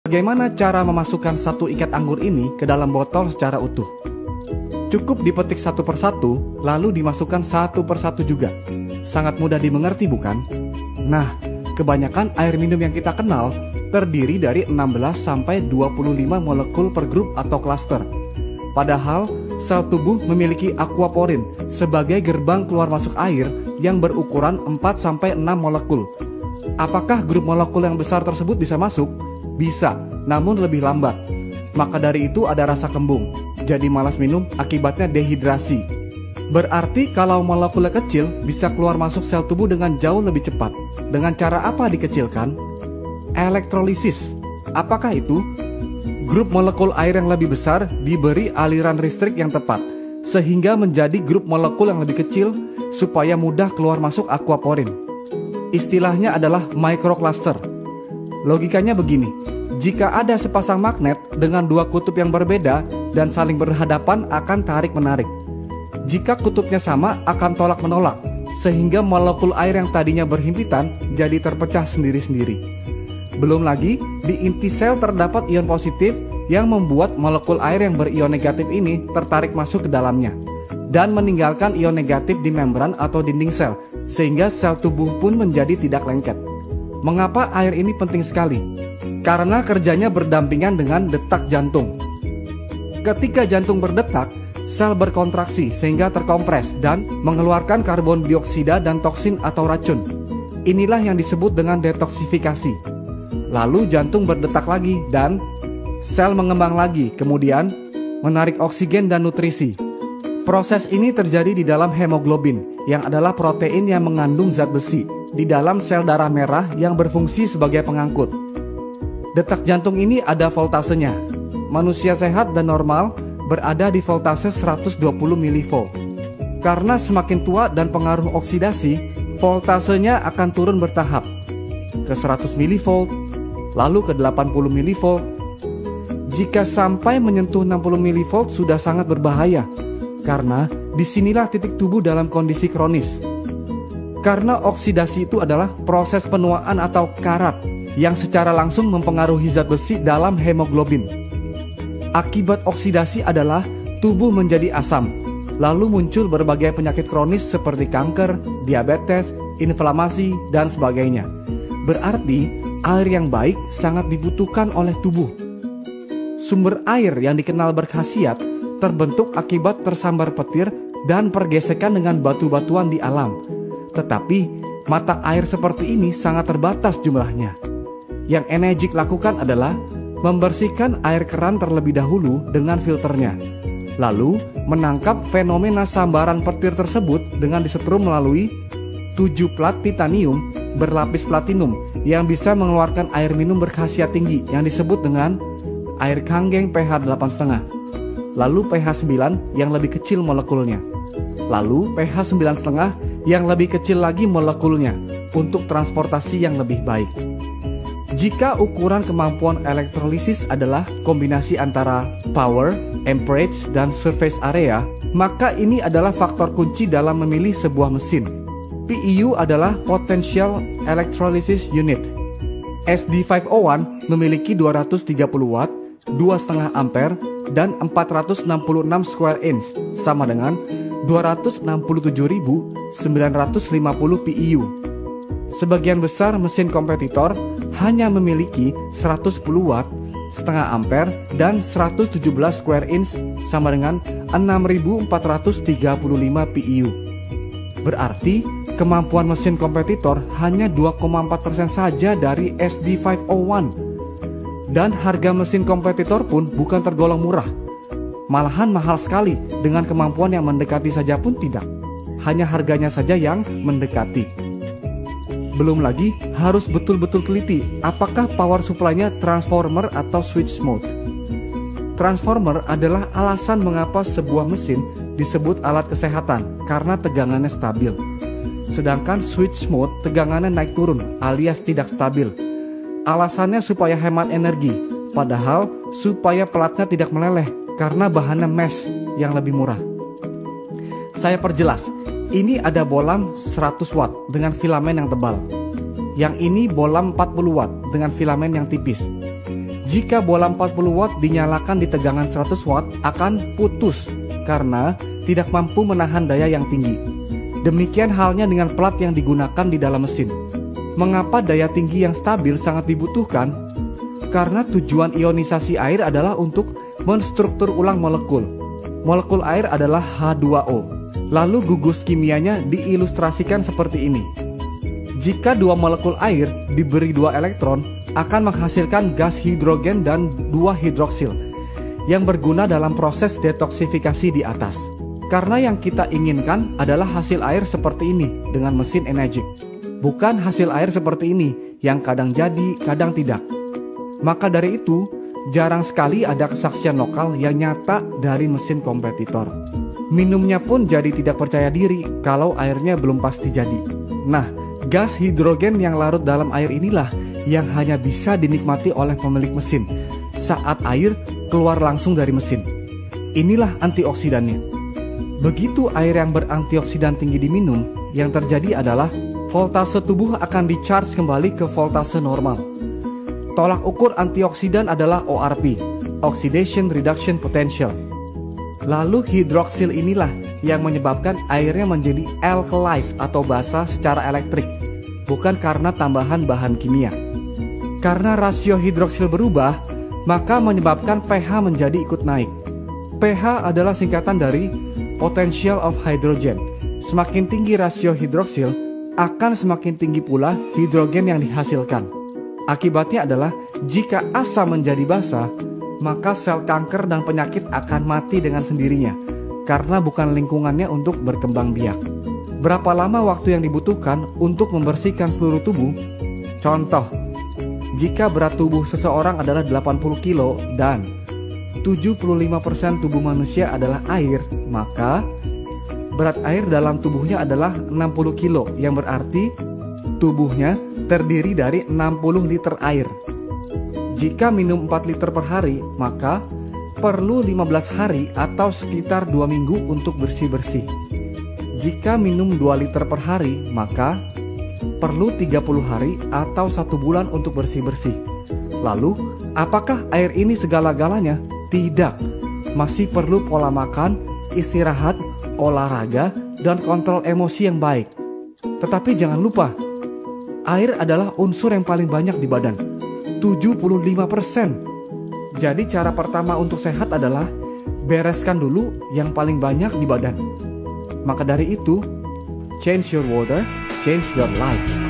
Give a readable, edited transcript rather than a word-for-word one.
Bagaimana cara memasukkan satu ikat anggur ini ke dalam botol secara utuh? Cukup dipetik satu persatu, lalu dimasukkan satu persatu juga. Sangat mudah dimengerti, bukan? Nah, kebanyakan air minum yang kita kenal terdiri dari 16-25 molekul per grup atau klaster. Padahal, sel tubuh memiliki aquaporin sebagai gerbang keluar masuk air yang berukuran 4-6 molekul. Apakah grup molekul yang besar tersebut bisa masuk? Bisa, namun lebih lambat. Maka dari itu ada rasa kembung, jadi malas minum akibatnya dehidrasi. Berarti kalau molekulnya kecil bisa keluar masuk sel tubuh dengan jauh lebih cepat. Dengan cara apa dikecilkan? Elektrolisis. Apakah itu? Grup molekul air yang lebih besar diberi aliran listrik yang tepat, sehingga menjadi grup molekul yang lebih kecil supaya mudah keluar masuk aquaporin. Istilahnya adalah microcluster. Logikanya begini, jika ada sepasang magnet dengan dua kutub yang berbeda dan saling berhadapan akan tarik-menarik. Jika kutubnya sama akan tolak-menolak, sehingga molekul air yang tadinya berhimpitan jadi terpecah sendiri-sendiri. Belum lagi, di inti sel terdapat ion positif yang membuat molekul air yang berion negatif ini tertarik masuk ke dalamnya dan meninggalkan ion negatif di membran atau dinding sel, sehingga sel tubuh pun menjadi tidak lengket. Mengapa air ini penting sekali? Karena kerjanya berdampingan dengan detak jantung. Ketika jantung berdetak, sel berkontraksi sehingga terkompres dan mengeluarkan karbon dioksida dan toksin atau racun. Inilah yang disebut dengan detoksifikasi. Lalu jantung berdetak lagi dan sel mengembang lagi, kemudian menarik oksigen dan nutrisi. Proses ini terjadi di dalam hemoglobin, yang adalah protein yang mengandung zat besi di dalam sel darah merah yang berfungsi sebagai pengangkut. Detak jantung ini ada voltasenya. Manusia sehat dan normal berada di voltase 120 mV. Karena semakin tua dan pengaruh oksidasi, voltasenya akan turun bertahap ke 100 mV, lalu ke 80 mV. Jika sampai menyentuh 60 mV sudah sangat berbahaya, karena disinilah titik tubuh dalam kondisi kronis. Karena oksidasi itu adalah proses penuaan atau karat yang secara langsung mempengaruhi zat besi dalam hemoglobin. Akibat oksidasi adalah tubuh menjadi asam, lalu muncul berbagai penyakit kronis seperti kanker, diabetes, inflamasi, dan sebagainya. Berarti air yang baik sangat dibutuhkan oleh tubuh. Sumber air yang dikenal berkhasiat terbentuk akibat tersambar petir dan pergesekan dengan batu-batuan di alam. Tetapi mata air seperti ini sangat terbatas jumlahnya. Yang Enegic lakukan adalah membersihkan air keran terlebih dahulu dengan filternya, lalu menangkap fenomena sambaran petir tersebut dengan disetrum melalui 7 plat titanium berlapis platinum yang bisa mengeluarkan air minum berkhasiat tinggi yang disebut dengan air kanggeng pH 8,5, lalu pH 9 yang lebih kecil molekulnya, lalu pH 9,5 yang lebih kecil lagi molekulnya untuk transportasi yang lebih baik. Jika ukuran kemampuan elektrolisis adalah kombinasi antara power, amperage, dan surface area, maka ini adalah faktor kunci dalam memilih sebuah mesin. PEU adalah Potential Electrolysis Unit. SD501 memiliki 230 watt, 2,5 ampere, dan 466 square inch, sama dengan 267.950 PEU. Sebagian besar mesin kompetitor hanya memiliki 110 watt, setengah ampere, dan 117 square inch, sama dengan 6.435 PEU. Berarti kemampuan mesin kompetitor hanya 2,4% saja dari SD501. Dan harga mesin kompetitor pun bukan tergolong murah. Malahan mahal sekali, dengan kemampuan yang mendekati saja pun tidak. Hanya harganya saja yang mendekati. Belum lagi harus betul-betul teliti apakah power supply-nya transformer atau switch mode. Transformer adalah alasan mengapa sebuah mesin disebut alat kesehatan karena tegangannya stabil. Sedangkan switch mode tegangannya naik turun alias tidak stabil. Alasannya supaya hemat energi, padahal supaya pelatnya tidak meleleh karena bahannya mesh yang lebih murah. Saya perjelas, ini ada bolam 100 watt dengan filamen yang tebal. Yang ini bolam 40 watt dengan filamen yang tipis. Jika bola 40 watt dinyalakan di tegangan 100 watt akan putus karena tidak mampu menahan daya yang tinggi. Demikian halnya dengan plat yang digunakan di dalam mesin. Mengapa daya tinggi yang stabil sangat dibutuhkan? Karena tujuan ionisasi air adalah untuk menstruktur ulang molekul. Molekul air adalah H2O. Lalu gugus kimianya diilustrasikan seperti ini. Jika dua molekul air diberi 2 elektron, akan menghasilkan gas hidrogen dan 2 hidroksil yang berguna dalam proses detoksifikasi di atas. Karena yang kita inginkan adalah hasil air seperti ini dengan mesin Enegic, bukan hasil air seperti ini yang kadang jadi, kadang tidak. Maka dari itu, jarang sekali ada kesaksian lokal yang nyata dari mesin kompetitor. Minumnya pun jadi tidak percaya diri kalau airnya belum pasti jadi. Nah, gas hidrogen yang larut dalam air inilah yang hanya bisa dinikmati oleh pemilik mesin saat air keluar langsung dari mesin. Inilah antioksidannya. Begitu air yang berantioksidan tinggi diminum, yang terjadi adalah voltase tubuh akan di-charge kembali ke voltase normal. Tolak ukur antioksidan adalah ORP, Oxidation Reduction Potential. Lalu hidroksil inilah yang menyebabkan airnya menjadi alkalized atau basa secara elektrik, bukan karena tambahan bahan kimia. Karena rasio hidroksil berubah, maka menyebabkan pH menjadi ikut naik. pH adalah singkatan dari potential of hydrogen. Semakin tinggi rasio hidroksil, akan semakin tinggi pula hidrogen yang dihasilkan. Akibatnya adalah jika asam menjadi basa, maka sel kanker dan penyakit akan mati dengan sendirinya karena bukan lingkungannya untuk berkembang biak. Berapa lama waktu yang dibutuhkan untuk membersihkan seluruh tubuh? Contoh, jika berat tubuh seseorang adalah 80 kilo dan 75% tubuh manusia adalah air, maka berat air dalam tubuhnya adalah 60 kilo, yang berarti tubuhnya terdiri dari 60 liter air. Jika minum 4 liter per hari, maka perlu 15 hari atau sekitar 2 minggu untuk bersih-bersih. Jika minum 2 liter per hari, maka perlu 30 hari atau 1 bulan untuk bersih-bersih. Lalu, apakah air ini segala-galanya? Tidak. Masih perlu pola makan, istirahat, olahraga, dan kontrol emosi yang baik. Tetapi jangan lupa, air adalah unsur yang paling banyak di badan, 75%. Jadi cara pertama untuk sehat adalah bereskan dulu yang paling banyak di badan. Maka dari itu, change your water, change your life.